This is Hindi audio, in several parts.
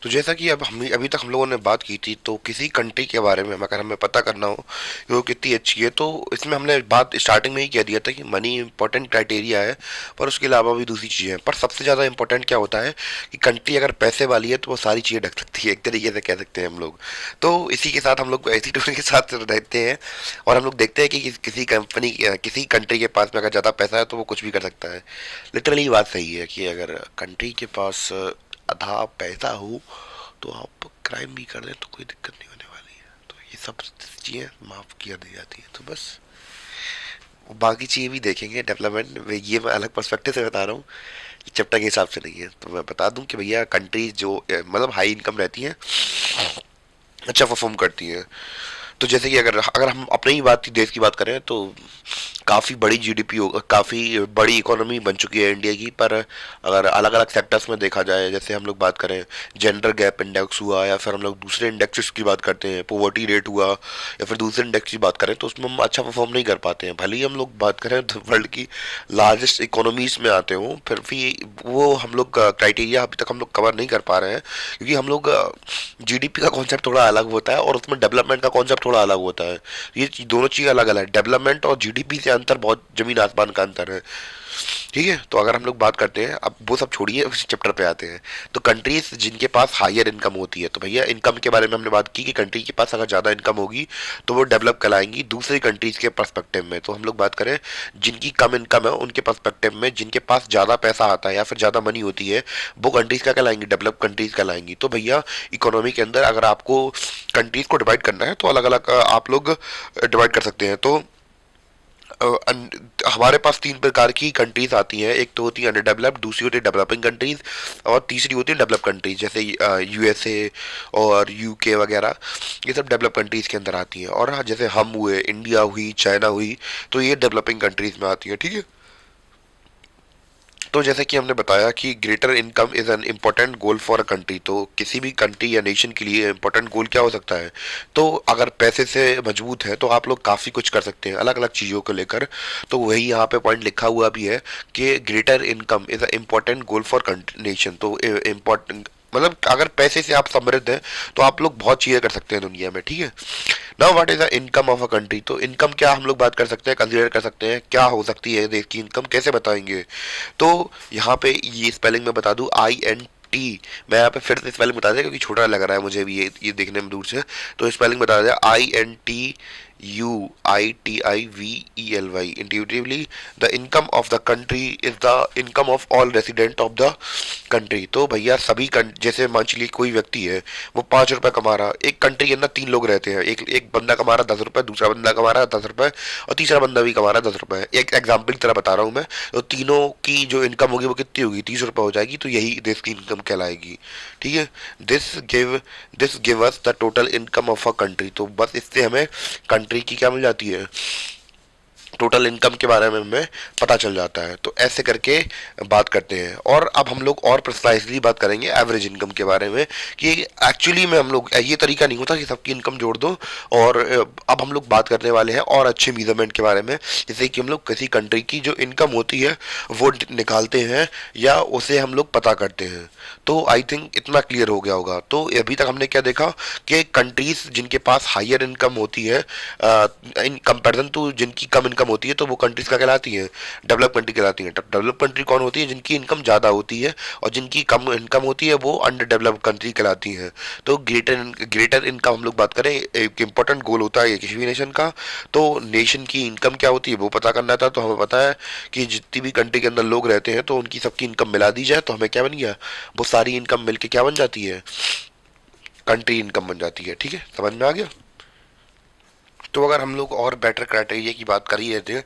तो जैसा कि अब हम अभी तक हम लोगों ने बात की थी, तो किसी कंट्री के बारे में अगर हमें पता करना हो कि वो कितनी अच्छी है, तो इसमें हमने बात स्टार्टिंग में ही कह दिया था कि मनी इंपॉर्टेंट क्राइटेरिया है, पर उसके अलावा भी दूसरी चीज़ें हैं। पर सबसे ज़्यादा इंपॉर्टेंट क्या होता है कि कंट्री अगर पैसे वाली है तो वो सारी चीज़ें ढक सकती है, एक तरीके से कह सकते हैं हम लोग। तो इसी के साथ हम लोग ऐसी टूर के साथ रहते हैं, और हम लोग देखते हैं कि किसी कंपनी, किसी कंट्री के पास में अगर ज़्यादा पैसा है तो वो कुछ भी कर सकता है। लिटरली बात सही है कि अगर कंट्री के पास आधा पैसा हो तो आप क्राइम भी कर दें तो कोई दिक्कत नहीं होने वाली है। तो ये सब चीज़ें माफ़ किया दी जाती है। तो बस बाकी चीज़ें भी देखेंगे डेवलपमेंट, ये मैं अलग पर्सपेक्टिव से बता रहा हूँ, चैप्टर के हिसाब से नहीं है। तो मैं बता दूं कि भैया कंट्रीज जो मतलब हाई इनकम रहती हैं, अच्छा परफॉर्म करती हैं। तो जैसे कि अगर अगर हम अपने ही बात देश की बात करें, तो काफ़ी बड़ी जीडीपी हो, काफ़ी बड़ी इकोनॉमी बन चुकी है इंडिया की। पर अगर अलग अलग सेक्टर्स में देखा जाए, जैसे हम लोग बात करें जेंडर गैप इंडेक्स हुआ, या फिर हम लोग दूसरे इंडेक्सेस की बात करते हैं, पोवर्टी रेट हुआ, या फिर दूसरे इंडेक्स की बात करें, तो उसमें हम अच्छा परफॉर्म नहीं कर पाते हैं। भले ही हम लोग बात करें तो वर्ल्ड की लार्जेस्ट इकोनॉमीज में आते हों, फिर भी वो हम लोग क्राइटेरिया अभी तक हम लोग कवर नहीं कर पा रहे हैं, क्योंकि हम लोग जीडीपी का कॉन्सेप्ट थोड़ा अलग होता है और उसमें डेवलपमेंट का कॉन्सेप्ट थोड़ा अलग होता है। ये दोनों चीज़ अलग अलग है, डेवलपमेंट और जीडीपी से अंतर बहुत जमीन आसमान का अंतर है। ठीक है, तो अगर हम लोग बात करते हैं, अब वो सब छोड़िए, उस चैप्टर पे आते हैं। तो कंट्रीज जिनके पास हायर इनकम होती है, तो भैया इनकम के बारे में हमने बात की कि कंट्री के पास अगर ज़्यादा इनकम होगी तो वो डेवलप कहलाएंगी दूसरी कंट्रीज के पर्सपेक्टिव में। तो हम लोग बात करें जिनकी कम इनकम है उनके पर्सपेक्टिव में, जिनके पास ज़्यादा पैसा आता है या फिर ज़्यादा मनी होती है, वो कंट्रीज क्या कहलाएंगी, डेवलप कंट्रीज कहलाएंगी। तो भैया इकोनॉमी के अंदर अगर आपको कंट्रीज को डिवाइड करना है तो अलग अलग आप लोग डिवाइड कर सकते हैं। तो हमारे पास तीन प्रकार की कंट्रीज आती हैं। एक तो होती है अंडर डेवलप्ड, दूसरी होती है डेवलपिंग कंट्रीज, और तीसरी होती है डेवलप कंट्रीज, जैसे यूएसए और यूके वगैरह। ये सब डेवलप कंट्रीज के अंदर आती हैं। और हाँ, जैसे हम हुए, इंडिया हुई, चाइना हुई, तो ये डेवलपिंग कंट्रीज में आती है। ठीक है, तो जैसे कि हमने बताया कि greater income is an important goal for a country. तो किसी भी कंट्री या नेशन के लिए इम्पोर्टेंट गोल क्या हो सकता है? तो अगर पैसे से मजबूत है तो आप लोग काफ़ी कुछ कर सकते हैं अलग अलग चीज़ों को लेकर। तो वही यहाँ पे पॉइंट लिखा हुआ भी है कि greater income is a important goal for nation. तो इम्पोर्टेंट मतलब अगर पैसे से आप समृद्ध हैं तो आप लोग बहुत चीज़ें कर सकते हैं दुनिया में। ठीक है, now what is the income of a country? तो इनकम क्या हम लोग बात कर सकते हैं, कंसीडर कर सकते हैं, क्या हो सकती है देश की इनकम, कैसे बताएंगे? तो यहाँ पे ये स्पेलिंग मैं बता दूं, INT। मैं यहाँ पे फिर से स्पेलिंग बता दिया क्योंकि छोटा लग रहा है मुझे भी ये देखने में दूर से। तो स्पेलिंग बता दिया, INTUITIVELY। Intuitively the income of the country is the income of all resident of the country. तो भैया सभी जैसे मान चलिए कोई व्यक्ति है, वो 5 रुपए कमा रहा, एक कंट्री के अंदर 3 लोग रहते हैं, एक एक बंदा कमा रहा 10 रुपए, दूसरा बंदा कमा रहा 10 रुपए, और तीसरा बंदा भी कमा रहा है 10 रुपए। एक एग्जाम्पल की तरह बता रहा हूँ मैं। तो तीनों की जो इनकम होगी वो कितनी होगी, 30 रुपए हो जाएगी। तो यही देश की इनकम कहलाएगी। ठीक है, this give this give us the total income of a country. तो बस इससे हमें कंट्री की क्या मिल जाती है, टोटल इनकम के बारे में हमें पता चल जाता है। तो ऐसे करके बात करते हैं। और अब हम लोग और प्रिसाइजली बात करेंगे एवरेज इनकम के बारे में, कि एक्चुअली में हम लोग, ये तरीका नहीं होता कि सबकी इनकम जोड़ दो। और अब हम लोग बात करने वाले हैं और अच्छे मेजरमेंट के बारे में, जैसे कि हम लोग किसी कंट्री की जो इनकम होती है वो निकालते हैं या उसे हम लोग पता करते हैं। तो आई थिंक इतना क्लियर हो गया होगा। तो अभी तक हमने क्या देखा कि कंट्रीज जिनके पास हायर इनकम होती है इन कंपैरिजन टू जिनकी कम इनकम होती है, तो वो कंट्रीज का कहलाती हैं, डेवलप कंट्री कहलाती हैं। डेवलप कंट्री कौन होती है? जिनकी इनकम ज़्यादा होती है, और जिनकी कम इनकम होती है वो अंडर डेवलप कंट्री कहलाती हैं। तो ग्रेटर इनकम हम लोग बात करें, एक इंपॉर्टेंट गोल होता है किसी भी नेशन का। तो नेशन की इनकम क्या होती है वो पता करना था। तो हमें पता है कि जितनी भी कंट्री के अंदर लोग रहते हैं तो उनकी सबकी इनकम मिला दी जाए तो हमें क्या बन गया, वो सारी इनकम मिलके क्या बन जाती है, कंट्री इनकम बन जाती है। ठीक है, समझ में आ गया? तो अगर हम लोग और बेटर क्राइटेरिया की बात कर ही रहते हैं,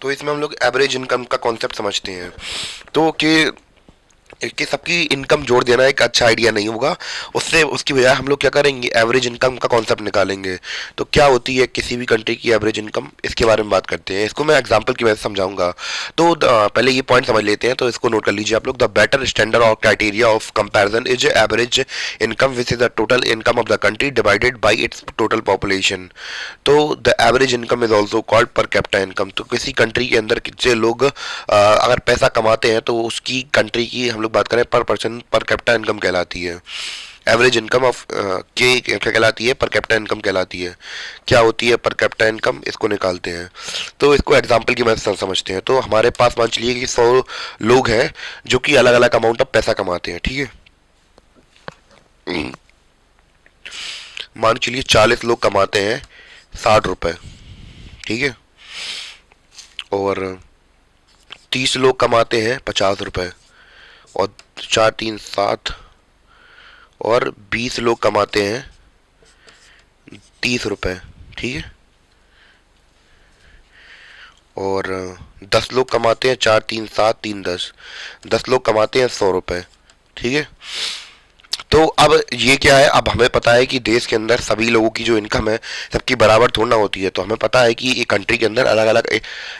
तो इसमें हम लोग एवरेज इनकम का कॉन्सेप्ट समझते हैं। तो कि सबकी इनकम जोड़ देना एक अच्छा आइडिया नहीं होगा। उससे उसकी बजाय हम लोग क्या करेंगे, एवरेज इनकम का कॉन्सेप्ट निकालेंगे। तो क्या होती है किसी भी कंट्री की एवरेज इनकम, इसके बारे में बात करते हैं। इसको मैं एग्जांपल की वजह से समझाऊंगा। तो पहले ये पॉइंट समझ लेते हैं, तो इसको नोट कर लीजिए आप लोग। द बेटर स्टैंडर्ड और criteria of comparison is average income which is the total income of the country divided by its total population. तो the average income is also called per capita income. तो किसी कंट्री के अंदर कितने लोग अगर पैसा कमाते हैं तो उसकी कंट्री की हम लोग बात करें पर पर्सन पर कैपिटा इनकम कहलाती है। एवरेज इनकम ऑफ के क्या कहलाती है? पर कैपिटा इनकम कहलाती है। क्या होती है पर कैपिटा इनकम? इसको निकालते हैं। तो इसको एग्जांपल की मदद से समझते हैं। तो हमारे पास मान चलिए कि 100 लोग हैं जो कि अलग अलग अमाउंट ऑफ पैसा कमाते हैं, ठीक है। मान चलिए 40 लोग कमाते हैं 60 रुपए, ठीक है, और 30 लोग कमाते हैं 50 रुपए, और 4 3 7, और 20 लोग कमाते हैं 30 रुपए, ठीक है, और 10 लोग कमाते हैं 4 3 7 3 10, 10 लोग कमाते हैं 100 रुपए, ठीक है। तो अब ये क्या है, अब हमें पता है कि देश के अंदर सभी लोगों की जो इनकम है सबकी बराबर थोड़ा ना होती है। तो हमें पता है कि एक कंट्री के अंदर अलग अलग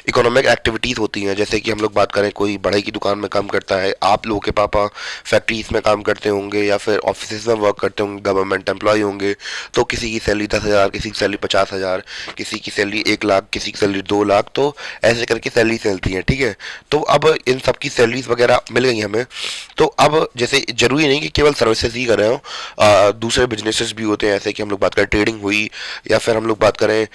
इकोनॉमिक एक्टिविटीज़ होती हैं। जैसे कि हम लोग बात करें, कोई बढ़ई की दुकान में काम करता है, आप लोगों के पापा फैक्ट्रीज में काम करते होंगे या फिर ऑफिस में वर्क करते होंगे, गवर्नमेंट एम्प्लॉय होंगे। तो किसी की सैलरी 10,000, किसी की सैलरी 50,000, किसी की सैलरी 1 लाख, किसी की सैलरी 2 लाख, तो ऐसे करके सैलरी चलती है, ठीक है। तो अब इन सबकी सैलरीज वगैरह मिल गई हमें। तो अब जैसे जरूरी नहीं कि केवल सर्विसेज ही कर रहे हो, दूसरे बिजनेसेस भी होते हैं। ऐसे कि हम लोग बात करें ट्रेडिंग हुई, या फिर हम लोग बात करें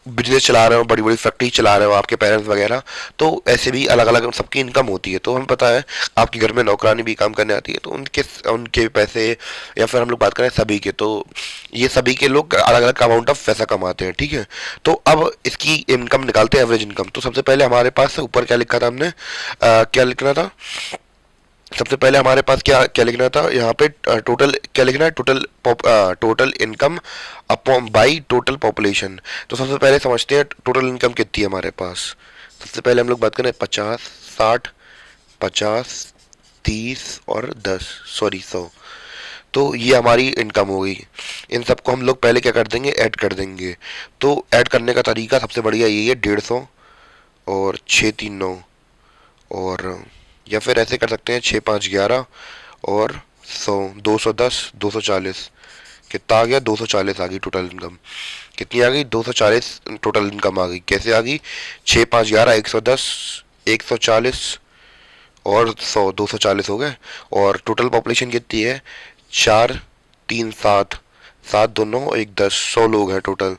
बिजनेस चला रहे हो, बड़ी बड़ी फैक्ट्री चला रहे हो आपके पेरेंट्स वगैरह, तो ऐसे भी अलग अलग सबकी इनकम होती है। तो हमें पता है आपके घर में नौकरानी भी काम करने आती है, तो उनके उनके पैसे, या फिर हम लोग बात करें सभी के, तो ये सभी के लोग अलग अलग अमाउंट ऑफ पैसा कमाते हैं, ठीक है। तो अब इसकी इनकम निकालते हैं, एवरेज इनकम। तो सबसे पहले हमारे पास ऊपर क्या लिखा था हमने, क्या लिखना था, सबसे पहले हमारे पास क्या क्या लिखना था यहाँ पे, टोटल क्या लिखना है, total income upon by total population. तो सबसे पहले समझते हैं टोटल इनकम कितनी है हमारे पास। सबसे पहले हम लोग बात करें 50 60 50 30 और 10, सॉरी 100। तो ये हमारी इनकम हो गई। इन सबको हम लोग पहले क्या कर देंगे, ऐड कर देंगे। तो ऐड करने का तरीका सबसे बढ़िया यही है, 150 और 6 3 9, और या फिर ऐसे कर सकते हैं 6 5 11 और 100, 210 240। कितना आ गया, 240 आ गई टोटल इनकम। कितनी आ गई, 240 टोटल इनकम आ गई। कैसे आ गई, 6 5 11 110 140 और 100, 240 हो गए। और टोटल पॉपुलेशन कितनी है, 4 3 7, 7 2 9 1 10, 100 लोग हैं टोटल।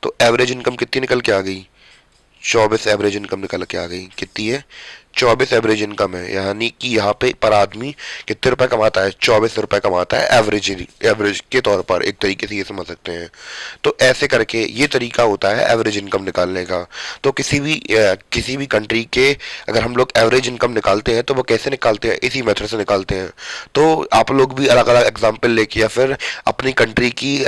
तो एवरेज इनकम कितनी निकल के आ गई, 24 एवरेज इनकम निकल के आ गई। कितनी है, 24 एवरेज इनकम है। यानी कि यहाँ पे पर आदमी कितने रुपए कमाता है, 24 रुपए कमाता है एवरेज, एवरेज के तौर पर, एक तरीके से ये समझ सकते हैं। तो ऐसे करके ये तरीका होता है एवरेज इनकम निकालने का। तो किसी भी कंट्री के अगर हम लोग एवरेज इनकम निकालते हैं तो वो कैसे निकालते हैं, इसी मेथड से निकालते हैं। तो आप लोग भी अलग अलग एग्जाम्पल लेके या फिर अपनी कंट्री की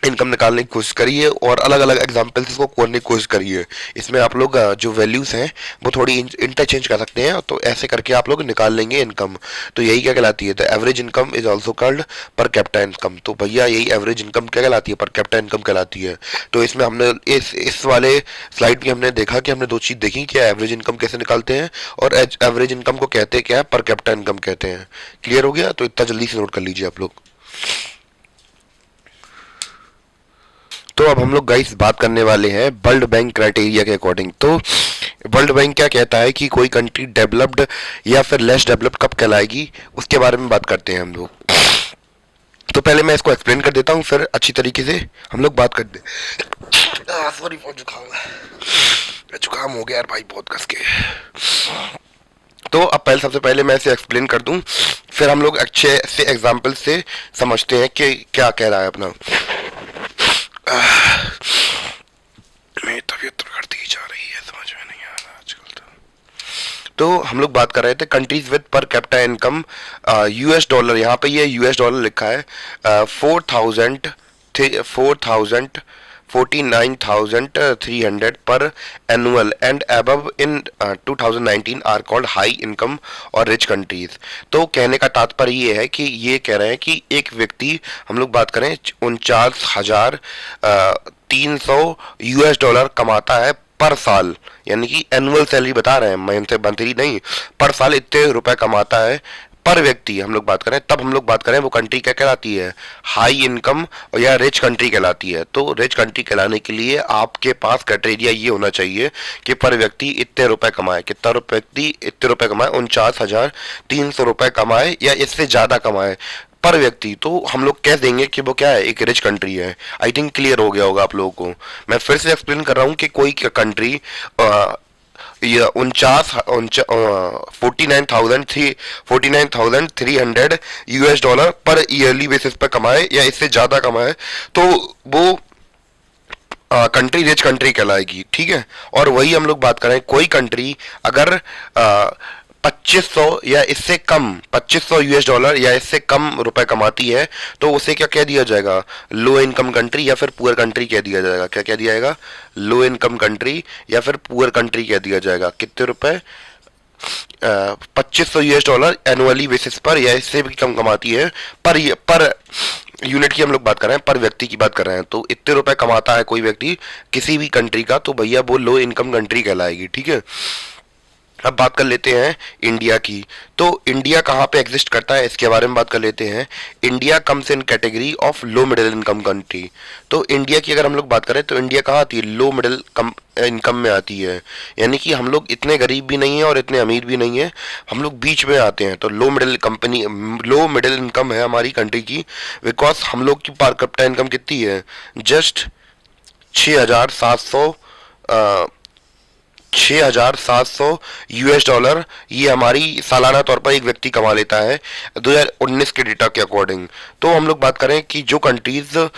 इनकम निकालने की कोशिश करिए, और अलग अलग एग्जाम्पल्स इसको करने की कोशिश करिए। इसमें आप लोग जो वैल्यूज़ हैं वो थोड़ी इंटरचेंज कर सकते हैं, तो ऐसे करके आप लोग निकाल लेंगे इनकम। तो यही क्या कहलाती है, the average income is also called per capita income. तो भैया यही एवरेज इनकम क्या कहलाती है, पर कैपिटा इनकम कहलाती है। तो इसमें हमने इस वाले स्लाइड में हमने देखा कि हमने दो चीज़ देखी, क्या एवरेज इनकम कैसे निकालते हैं, और एवरेज इनकम को कहते क्या है, पर कैपिटा इनकम कहते हैं। क्लियर हो गया, तो इतना जल्दी से नोट कर लीजिए आप लोग। तो अब हम लोग गाइस बात करने वाले हैं वर्ल्ड बैंक क्राइटेरिया के अकॉर्डिंग। तो वर्ल्ड बैंक क्या कहता है कि कोई कंट्री डेवलप्ड या फिर लेस डेवलप्ड कब कहलाएगी, उसके बारे में बात करते हैं हम लोग। तो पहले मैं इसको एक्सप्लेन कर देता हूँ, फिर अच्छी तरीके से हम लोग बात करते हैं। सॉरी, बहुत जुकाम हो गया यार भाई, बहुत कस के। तो अब सबसे पहले मैं इसे एक्सप्लेन कर दूं, फिर हम लोग अच्छे से एग्जाम्पल से समझते हैं कि क्या कह रहा है अपना। मेरी तबीयत तो बढ़ती ही जा रही है, समझ में नहीं आ रहा आजकल। तो हम लोग बात कर रहे थे countries with per capita income, US dollar, यहाँ पे ये यूएस डॉलर लिखा है, 49,300 per annual and above in 2019 are called high income और रिच कंट्रीज। तो कहने का तात्पर्य ये है कि ये कह रहे हैं कि एक व्यक्ति, हम लोग बात करें 49,300 यूएस डॉलर कमाता है पर साल, यानी कि एनुअल सैलरी बता रहे हैं, मंथली नहीं, पर साल इतने रुपए कमाता है पर व्यक्ति हम लोग बात करें, तब हम लोग बात करें वो कंट्री क्या कहलाती है, हाई इनकम या रिच कंट्री कहलाती है। तो रिच कंट्री कहलाने के लिए आपके पास क्राइटेरिया ये होना चाहिए कि पर व्यक्ति इतने रुपए कमाए, कितना रुपए व्यक्ति इतने रुपए कमाए, 49,300 रुपए कमाए या इससे ज्यादा कमाए पर व्यक्ति, तो हम लोग कह देंगे कि वो क्या है, एक रिच कंट्री है। आई थिंक क्लियर हो गया होगा आप लोगों को। मैं फिर से एक्सप्लेन कर रहा हूँ कि कोई कंट्री ये 49,300 US डॉलर पर ईयरली बेसिस पर कमाए या इससे ज्यादा कमाए, तो वो कंट्री रिच कंट्री कहलाएगी, ठीक है। और वही हम लोग बात करें, कोई कंट्री अगर 2500 या इससे कम, 2500 US डॉलर या इससे कम रुपए कमाती है, तो उसे क्या कह दिया जाएगा, लो इनकम कंट्री या फिर पुअर कंट्री कह दिया जाएगा। क्या कह दिया जाएगा, लो इनकम कंट्री या फिर पुअर कंट्री कह दिया जाएगा। कितने रुपए, 2500 US डॉलर एनुअली बेसिस पर या इससे भी कम कमाती है, पर यूनिट की हम लोग बात कर रहे हैं, पर व्यक्ति की बात कर रहे हैं। तो इतने रुपए कमाता है कोई व्यक्ति किसी भी कंट्री का, तो भैया वो लो इनकम कंट्री कहलाएगी, ठीक है। अब बात कर लेते हैं इंडिया की। तो इंडिया कहाँ पे एग्जिस्ट करता है इसके बारे में बात कर लेते हैं। India comes in category of low middle income country. तो इंडिया की अगर हम लोग बात करें तो इंडिया कहाँ आती है, लो मिडिल इनकम में आती है। यानी कि हम लोग इतने गरीब भी नहीं है और इतने अमीर भी नहीं है, हम लोग बीच में आते हैं। तो लो मिडिल इनकम है हमारी कंट्री की, बिकॉज हम लोग की पर कैपिटा इनकम कितनी है, जस्ट 6,700 US डॉलर ये हमारी सालाना तौर पर एक व्यक्ति कमा लेता है 2019 के डेटा के अकॉर्डिंग। तो हम लोग बात करें कि जो कंट्रीज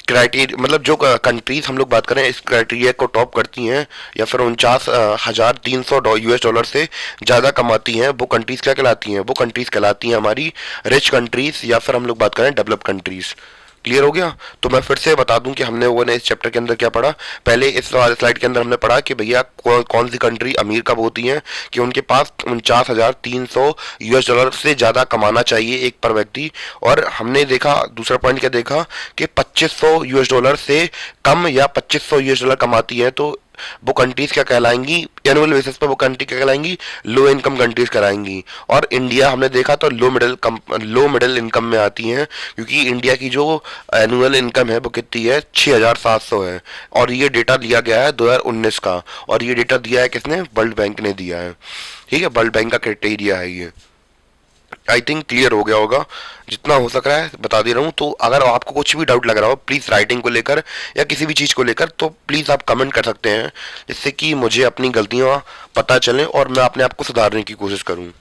क्राइटेरिया, मतलब जो कंट्रीज हम लोग बात करें इस क्राइटेरिया को टॉप करती हैं या फिर 49,300 US डॉलर से ज़्यादा कमाती हैं, वो कंट्रीज क्या कहलाती हैं, वो कंट्रीज कहलाती हैं हमारी रिच कंट्रीज या फिर हम लोग बात करें डेवलप कंट्रीज। क्लियर हो गया। तो मैं फिर से बता दूं कि हमने वो ने इस चैप्टर के अंदर क्या पढ़ा। पहले इस स्लाइड के अंदर हमने पढ़ा कि भैया कौन सी कंट्री अमीर कब होती हैं, कि उनके पास 49,300 US डॉलर से ज़्यादा कमाना चाहिए एक पर व्यक्ति। और हमने देखा, दूसरा पॉइंट क्या देखा, कि 2500 US डॉलर से कम या 2500 US डॉलर कमाती है तो वो कंट्रीज क्या कहलाएंगी, एनुअल बेसिस पर वो कंट्री क्या कहलाएंगी, लो इनकम कंट्रीज कहलाएंगी। और इंडिया हमने देखा तो लो मिडिल इनकम में आती हैं, क्योंकि इंडिया की जो एनुअल इनकम है वो कितनी है, 6,700 है। और ये डेटा लिया गया है 2019 का, और ये डेटा दिया है किसने, वर्ल्ड बैंक ने दिया है, ठीक है। वर्ल्ड बैंक का क्राइटेरिया है ये। आई थिंक क्लियर हो गया होगा, जितना हो सक रहा है बता दे रहा हूँ। तो अगर आपको कुछ भी डाउट लग रहा हो प्लीज़ राइटिंग को लेकर या किसी भी चीज़ को लेकर, तो प्लीज़ आप कमेंट कर सकते हैं, जिससे कि मुझे अपनी गलतियाँ पता चलें और मैं अपने आप को सुधारने की कोशिश करूँ।